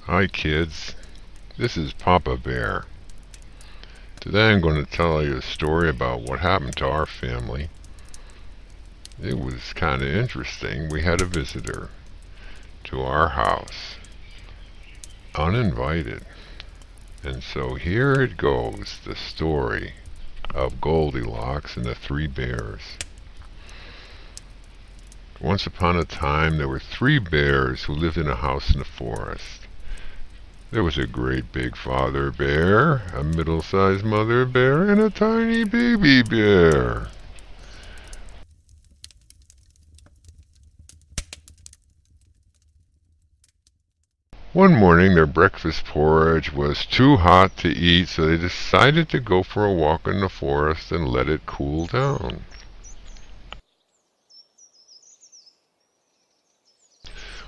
Hi kids, this is Papa Bear. Today I'm going to tell you a story about what happened to our family. It was kind of interesting. We had a visitor to our house, uninvited. And so here it goes, the story of Goldilocks and the Three Bears. Once upon a time there were three bears who lived in a house in the forest. There was a great big father bear, a middle-sized mother bear, and a tiny baby bear. One morning their breakfast porridge was too hot to eat, so they decided to go for a walk in the forest and let it cool down.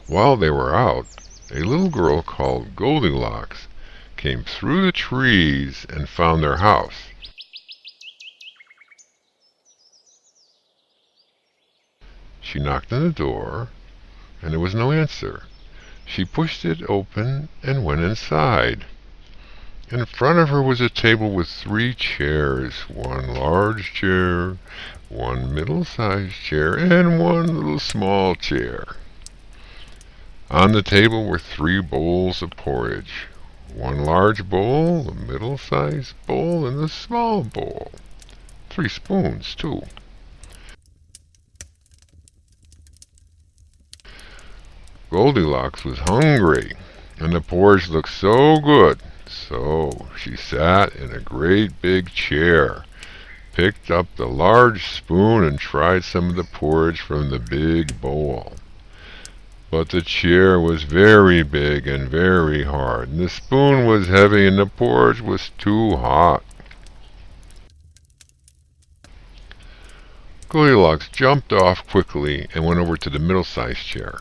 While they were out, a little girl called Goldilocks came through the trees and found their house. She knocked on the door, and there was no answer. She pushed it open and went inside. In front of her was a table with three chairs, one large chair, one middle-sized chair, and one little small chair. On the table were three bowls of porridge, one large bowl, a middle-sized bowl, and a small bowl. 3 spoons, too. Goldilocks was hungry, and the porridge looked so good. So she sat in a great big chair, picked up the large spoon, and tried some of the porridge from the big bowl. But the chair was very big and very hard, and the spoon was heavy, and the porridge was too hot. Goldilocks jumped off quickly and went over to the middle-sized chair.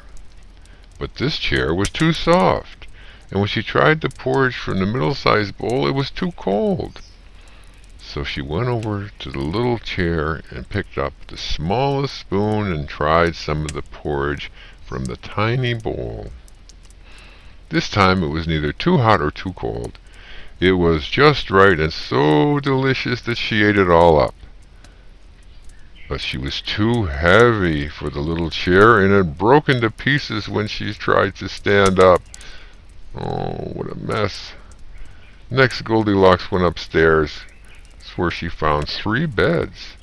But this chair was too soft, and when she tried the porridge from the middle-sized bowl, it was too cold. So she went over to the little chair and picked up the smallest spoon and tried some of the porridge from the tiny bowl. This time it was neither too hot or too cold. It was just right and so delicious that she ate it all up. But she was too heavy for the little chair, and it broke into pieces when she tried to stand up. Oh, what a mess. Next, Goldilocks went upstairs. That's where she found 3 beds.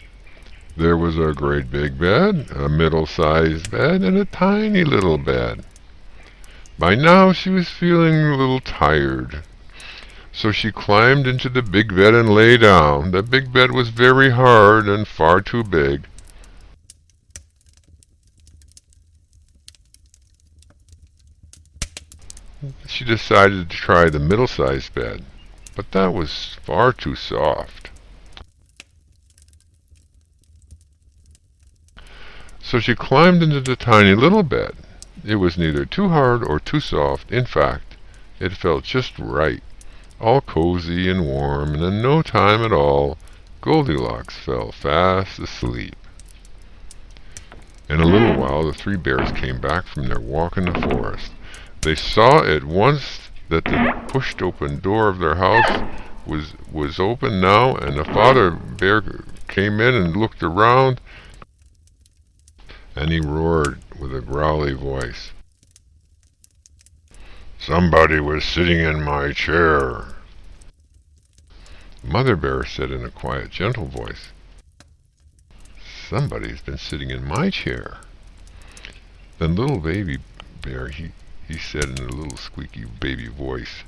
There was a great big bed, a middle-sized bed, and a tiny little bed. By now she was feeling a little tired, so she climbed into the big bed and lay down. The big bed was very hard and far too big. She decided to try the middle-sized bed, but that was far too soft. So she climbed into the tiny little bed. It was neither too hard or too soft. In fact, it felt just right, all cozy and warm, and in no time at all, Goldilocks fell fast asleep. In a little while, the 3 bears came back from their walk in the forest. They saw at once that the pushed-open door of their house was open now, and the father bear came in and looked around, and he roared with a growly voice, "Somebody was sitting in my chair." Mother Bear said in a quiet, gentle voice, "Somebody's been sitting in my chair." Then little baby bear, he said in a little squeaky baby voice,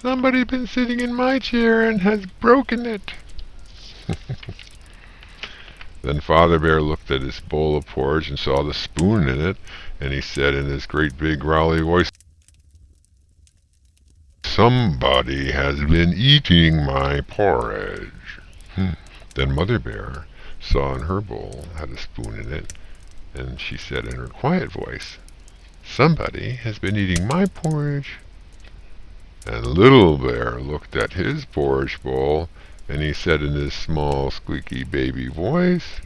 "Somebody's been sitting in my chair and has broken it." Then Father Bear looked at his bowl of porridge and saw the spoon in it, and he said in his great big growly voice, "Somebody has been eating my porridge." Then Mother Bear saw in her bowl had a spoon in it, and she said in her quiet voice, "Somebody has been eating my porridge." And Little Bear looked at his porridge bowl, and he said in his small, squeaky baby voice,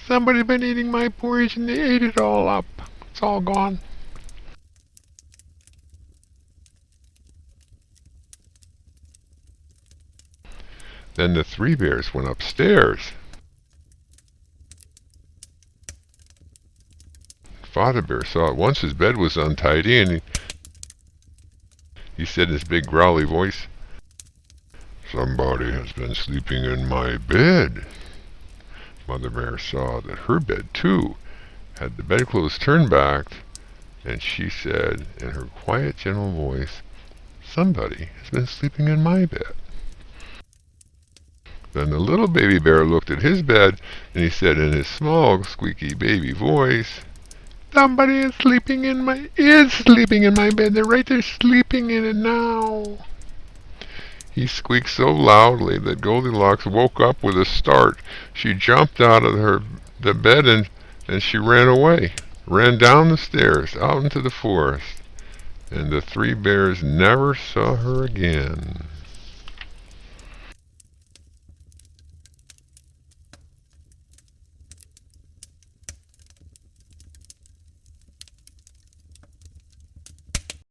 "Somebody's been eating my porridge and they ate it all up. It's all gone." Then the three bears went upstairs. Father Bear saw at once his bed was untidy, and he said in his big growly voice, "Somebody has been sleeping in my bed." Mother Bear saw that her bed, too, had the bedclothes turned back, and she said in her quiet, gentle voice, "Somebody has been sleeping in my bed." Then the little baby bear looked at his bed, and he said in his small, squeaky baby voice, "Somebody is sleeping in my bed. They're right there sleeping in it now." He squeaked so loudly that Goldilocks woke up with a start. She jumped out of the bed and she ran away, ran down the stairs, out into the forest, and the three bears never saw her again.